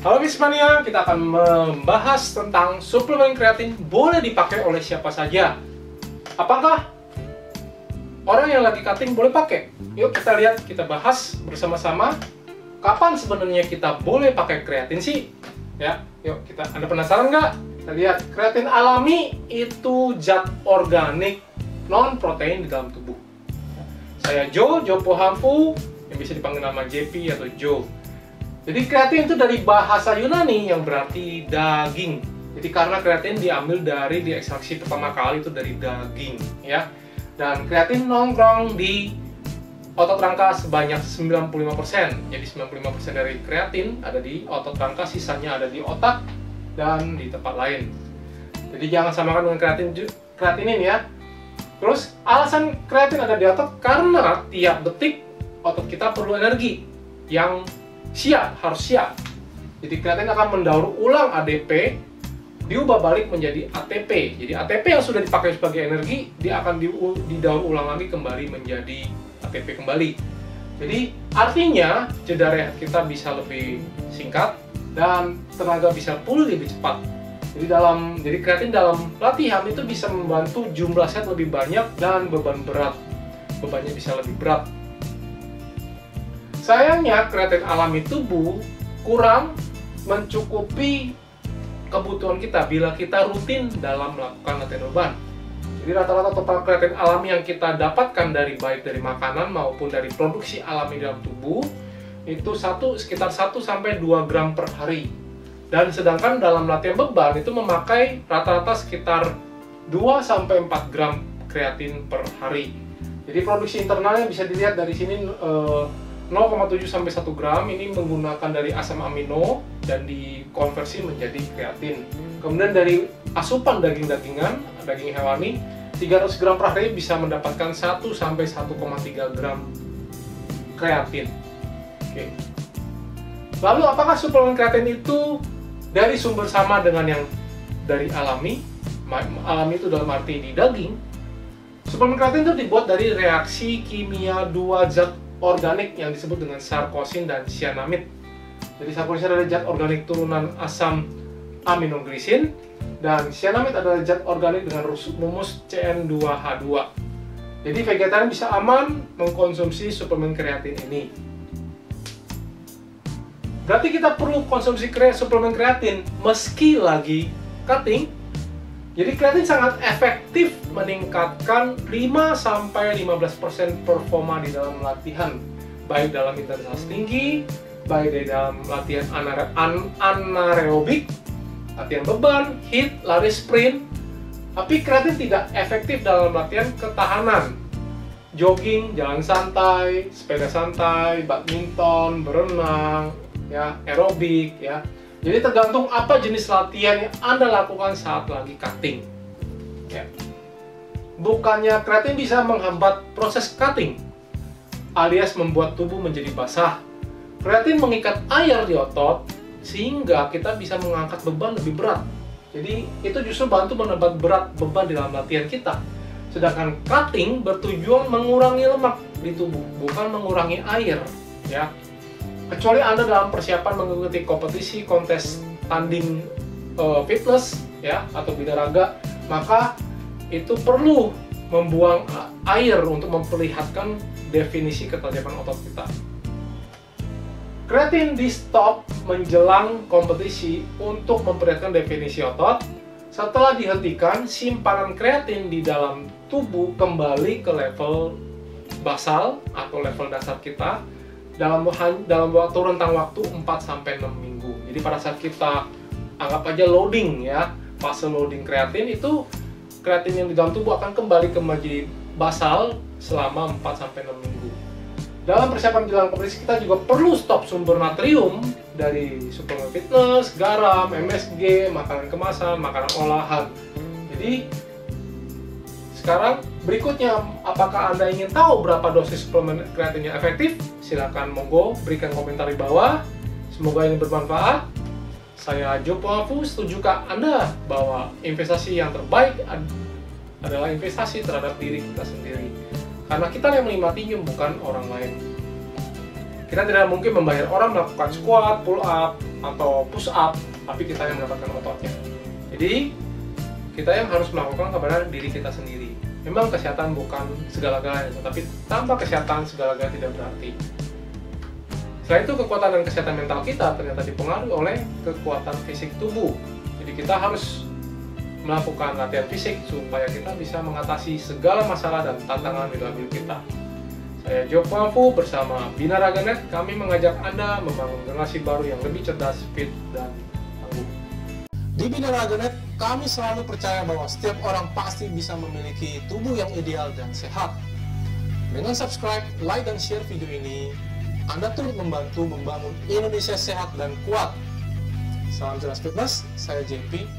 Halo Bismania, kita akan membahas tentang suplemen kreatin boleh dipakai oleh siapa saja. Apakah orang yang lagi cutting boleh pakai? Yuk kita lihat, kita bahas bersama-sama kapan sebenarnya kita boleh pakai kreatin sih. Ya, yuk Anda penasaran nggak? Kita lihat, kreatin alami itu zat organik non protein di dalam tubuh. Saya Joe Pohampu, yang bisa dipanggil nama JP atau Joe. Jadi kreatin itu dari bahasa Yunani yang berarti daging. Jadi karena kreatin diambil dari diekstraksi pertama kali itu dari daging, ya. Dan kreatin nongkrong di otot rangka sebanyak 95%. Jadi 95% dari kreatin ada di otot rangka, sisanya ada di otak dan di tempat lain. Jadi jangan samakan dengan kreatinin ya. Terus alasan kreatin ada di otot karena tiap detik otot kita perlu energi yang harus siap. Jadi kreatin akan mendaur ulang ADP, diubah balik menjadi ATP. Jadi ATP yang sudah dipakai sebagai energi, dia akan didaur ulang lagi kembali menjadi ATP kembali. Jadi artinya jeda rehat kita bisa lebih singkat dan tenaga bisa pulih lebih cepat. Jadi kreatin dalam latihan itu bisa membantu jumlah set lebih banyak dan bebannya bisa lebih berat. Sayangnya kreatin alami tubuh kurang mencukupi kebutuhan kita bila kita rutin dalam melakukan latihan beban. Jadi rata-rata total kreatin alami yang kita dapatkan baik dari makanan maupun dari produksi alami dalam tubuh itu sekitar 1-2 gram per hari. Dan sedangkan dalam latihan beban itu memakai rata-rata sekitar 2-4 gram kreatin per hari. Jadi produksi internalnya bisa dilihat dari sini 0,7-1 gram ini menggunakan dari asam amino dan dikonversi menjadi kreatin. Kemudian dari asupan daging-dagingan, daging hewani, 300 gram per hari bisa mendapatkan 1-1,3 gram kreatin. Oke. Lalu apakah suplemen kreatin itu dari sumber sama dengan yang dari alami? Alami itu dalam arti di daging. Suplemen kreatin itu dibuat dari reaksi kimia dua zat organik yang disebut dengan sarkosin dan cyanamid. Jadi sarkosin adalah zat organik turunan asam aminoglisin dan cyanamid adalah zat organik dengan rumus CN2H2. Jadi vegetarian bisa aman mengkonsumsi suplemen kreatin ini. Berarti kita perlu konsumsi suplemen kreatin meski lagi cutting. Jadi kreatin sangat efektif meningkatkan 5-15% performa di dalam latihan, baik dalam intensitas tinggi, baik di dalam latihan anaerobik, latihan beban, HIIT, lari sprint. Tapi kreatin tidak efektif dalam latihan ketahanan, jogging, jalan santai, sepeda santai, badminton, berenang, ya, aerobik, ya. Jadi tergantung apa jenis latihan yang Anda lakukan saat lagi cutting. Ya. Bukannya kreatin bisa menghambat proses cutting, alias membuat tubuh menjadi basah. Kreatin mengikat air di otot, sehingga kita bisa mengangkat beban lebih berat. Jadi itu justru bantu menambah berat beban di dalam latihan kita. Sedangkan cutting bertujuan mengurangi lemak di tubuh, bukan mengurangi air. Ya. Kecuali Anda dalam persiapan mengikuti kompetisi, kontes tanding fitness ya atau binaraga, maka itu perlu membuang air untuk memperlihatkan definisi ketajaman otot kita. Kreatin di stop menjelang kompetisi untuk memperlihatkan definisi otot. Setelah dihentikan, simpanan kreatin di dalam tubuh kembali ke level basal atau level dasar kita dalam waktu rentang waktu 4-6 minggu. Jadi pada saat kita anggap aja loading ya, fase loading kreatin itu kreatin yang di dalam tubuh akan kembali ke menjadi basal selama 4-6 minggu. Dalam persiapan jelang kompetisi kita juga perlu stop sumber natrium dari suplemen fitness, garam, MSG, makanan kemasan, makanan olahan. Jadi sekarang berikutnya, apakah Anda ingin tahu berapa dosis suplemen kreatin yang efektif? Silakan monggo berikan komentar di bawah. Semoga ini bermanfaat. Saya Joe Pohampu, setujukah Anda bahwa investasi yang terbaik adalah investasi terhadap diri kita sendiri? Karena kita yang menikmatinya, bukan orang lain. Kita tidak mungkin membayar orang melakukan squat, pull up, atau push up, tapi kita yang mendapatkan ototnya. Jadi, kita yang harus melakukan kepada diri kita sendiri. Memang kesehatan bukan segala-galanya, tapi tanpa kesehatan segala-galanya tidak berarti. Selain itu, kekuatan dan kesehatan mental kita ternyata dipengaruhi oleh kekuatan fisik tubuh. Jadi kita harus melakukan latihan fisik supaya kita bisa mengatasi segala masalah dan tantangan di dalam hidup kita. Saya Joko Fu bersama Binaraganet, kami mengajak Anda membangun generasi baru yang lebih cerdas, fit, dan tangguh. Di Binaraganet, kami selalu percaya bahwa setiap orang pasti bisa memiliki tubuh yang ideal dan sehat. Dengan subscribe, like, dan share video ini, Anda turut membantu membangun Indonesia sehat dan kuat. Salam jelas fitness, saya JP.